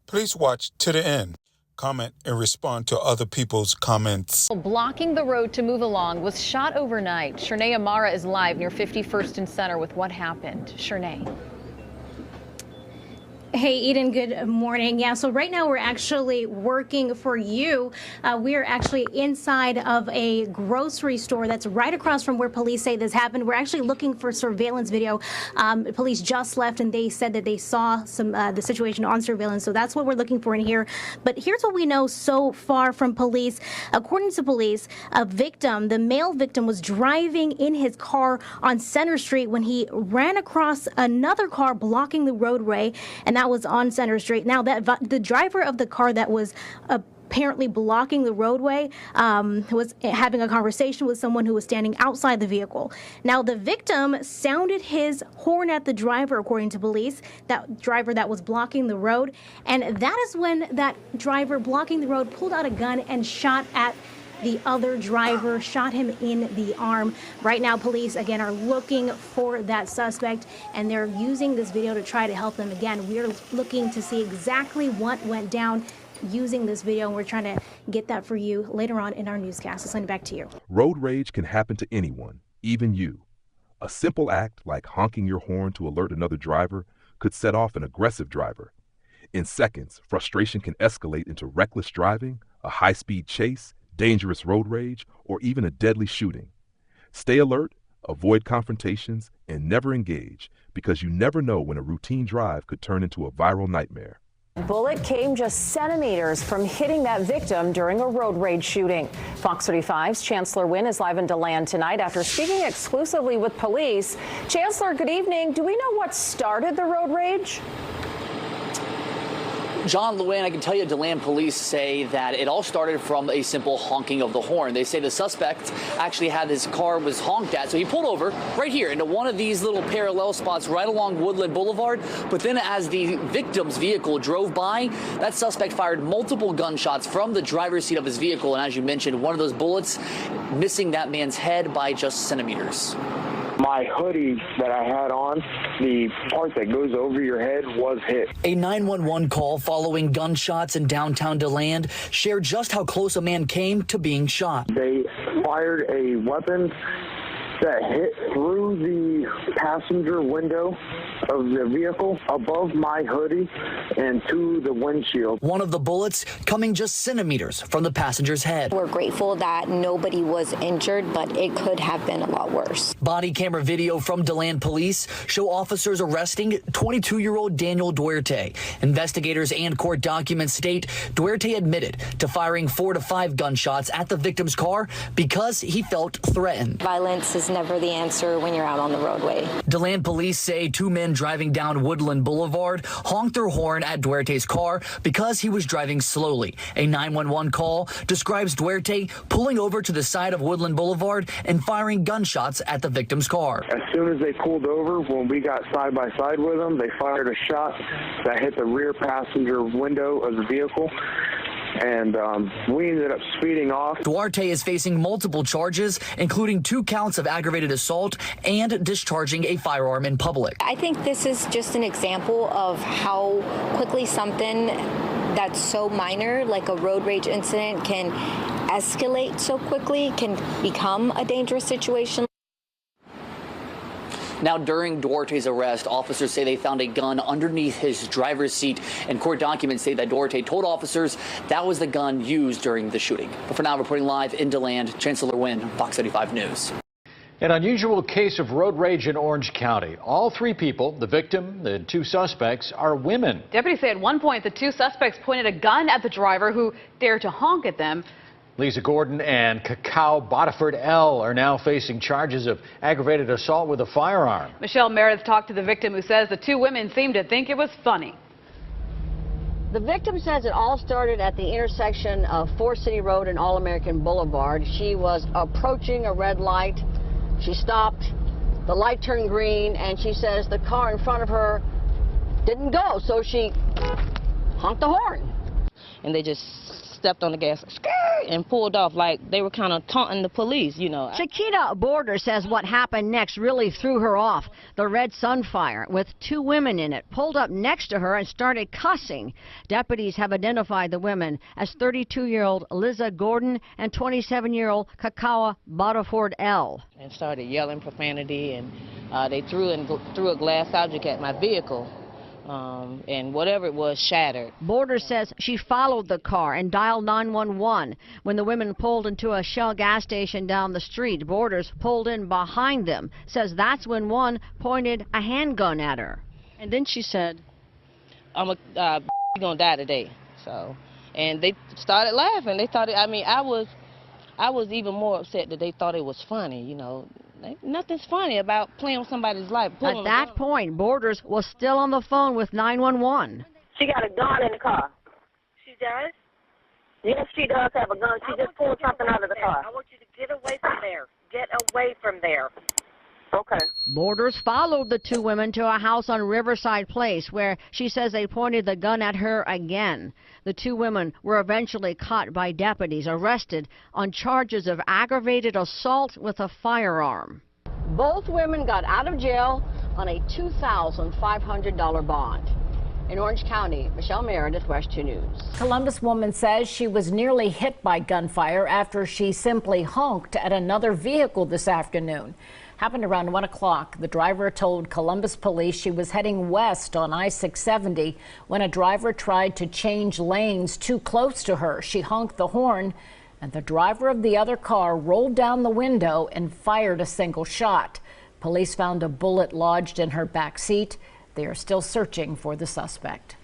Please watch to the end. Comment and respond to other people's comments. Blocking the road to move along was shot overnight. Shernay Amara is live near 51st and Center with what happened. Shernay. Hey, Eden, good morning. Yeah, so right now we're actually working for you. We are actually inside of a grocery store that's right across from where police say this happened. We're actually looking for surveillance video. Police just left and they said that they saw the situation on surveillance. So that's what we're looking for in here. But here's what we know so far from police. According to police, the male victim was driving in his car on Center Street when he ran across another car blocking the roadway, and that was on Center Street. Now, the driver of the car that was apparently blocking the roadway was having a conversation with someone who was standing outside the vehicle. Now, the victim sounded his horn at the driver, according to police, that driver that was blocking the road. And that is when that driver blocking the road pulled out a gun and shot at the other driver, shot him in the arm. Right now, police, again, are looking for that suspect, and they're using this video to try to help them. Again, we're looking to see exactly what went down using this video, and we're trying to get that for you later on in our newscast. I'll send it back to you. Road rage can happen to anyone, even you. A simple act like honking your horn to alert another driver could set off an aggressive driver. In seconds, frustration can escalate into reckless driving, a high-speed chase, dangerous road rage, or even a deadly shooting. Stay alert, avoid confrontations, and never engage, because you never know when a routine drive could turn into a viral nightmare. Bullet came just centimeters from hitting that victim during a road rage shooting. Fox 35's Chancellor Wynn is live in DeLand tonight after speaking exclusively with police. Chancellor, good evening. Do we know what started the road rage? John Lewin, I can tell you DeLand police say that it all started from a simple honking of the horn. They say the suspect actually had his car was honked at, so he pulled over right here into one of these little parallel spots right along Woodland Boulevard. But then as the victim's vehicle drove by, that suspect fired multiple gunshots from the driver's seat of his vehicle. And as you mentioned, one of those bullets missing that man's head by just centimeters. My hoodie that I had on, the part that goes over your head, was hit. A 911 call following gunshots in downtown DeLand shared just how close a man came to being shot. They fired a weapon that hit through the passenger window of the vehicle above my hoodie and to the windshield. One of the bullets coming just centimeters from the passenger's head. We're grateful that nobody was injured, but it could have been a lot worse. Body camera video from DeLand police show officers arresting 22-year-old Daniel Duarte. Investigators and court documents state Duarte admitted to firing 4 to 5 gunshots at the victim's car because he felt threatened. Violence is never the answer when you're out on the roadway. DeLand police say 2 men driving down Woodland Boulevard honked their horn at Duarte's car because he was driving slowly. A 911 call describes Duarte pulling over to the side of Woodland Boulevard and firing gunshots at the victim's car. As soon as they pulled over, when we got side by side with them, they fired a shot that hit the rear passenger window of the vehicle. And we ended up speeding off. Duarte is facing multiple charges, including 2 counts of aggravated assault and discharging a firearm in public. I think this is just an example of how quickly something that's so minor, like a road rage incident, can escalate so quickly, can become a dangerous situation. Now, during Duarte's arrest, officers say they found a gun underneath his driver's seat, and court documents say that Duarte told officers that was the gun used during the shooting. But for now, reporting live in DeLand, Chancellor Wynn, Fox 35 News. An unusual case of road rage in Orange County. All 3 people, the victim, the 2 suspects, are women. Deputies say at one point the 2 suspects pointed a gun at the driver who dared to honk at them. Lisa Gordon and Cacao Bodiford L. are now facing charges of aggravated assault with a firearm. Michelle Meredith talked to the victim, who says the 2 women seemed to think it was funny. The victim says it all started at the intersection of Forest City Road and All-American Boulevard. She was approaching a red light. She stopped. The light turned green, and she says the car in front of her didn't go, so she honked the horn. And they just stepped on the gas. and pulled off like they were kind of taunting the police, you know. Chiquita Border says what happened next really threw her off. The red Sunfire with 2 women in it pulled up next to her and started cussing. Deputies have identified the women as 32-year-old Liza Gordon and 27-year-old Kakawa Butterford L. And started yelling profanity, and they threw a glass object at my vehicle. And whatever it was shattered. Border says she followed the car and dialed 911. When the women pulled into a Shell gas station down the street, Borders pulled in behind them. Says that's when one pointed a handgun at her. And then she said, "I'm gonna die today." So, and they started laughing. They thought I was even more upset that they thought it was funny. You know, nothing's funny about playing with somebody's life. At that point, Borders was still on the phone with 911. She got a gun in the car. She does? Yes, she does have a gun. She just pulled something out of the car. I want you to get away from there. Get away from there. Okay. Borders followed the 2 women to a house on Riverside Place where she says they pointed the gun at her again. The 2 women were eventually caught by deputies, arrested on charges of aggravated assault with a firearm. Both women got out of jail on a $2,500 bond. In Orange County, Michelle Meredith, West 2 News. Columbus woman says she was nearly hit by gunfire after she simply honked at another vehicle this afternoon. Happened around 1 o'clock. The driver told Columbus police she was heading west on I-670 when a driver tried to change lanes too close to her. She honked the horn, and the driver of the other car rolled down the window and fired a single shot. Police found a bullet lodged in her back seat. They are still searching for the suspect.